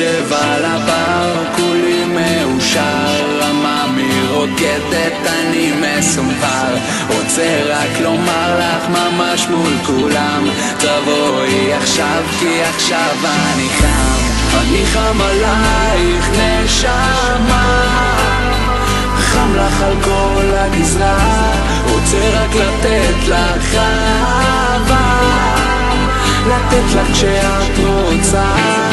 יושב על הבר, כולי מאושר, עממי רוקדת, אני מסומפר. רוצה רק לומר לך ממש מול כולם, תבואי עכשיו כי עכשיו אני חם. אני חם עלייך נשמה, חם לך על כל הגזרה, רוצה רק לתת לך אהבה, לתת לך כשאת רוצה.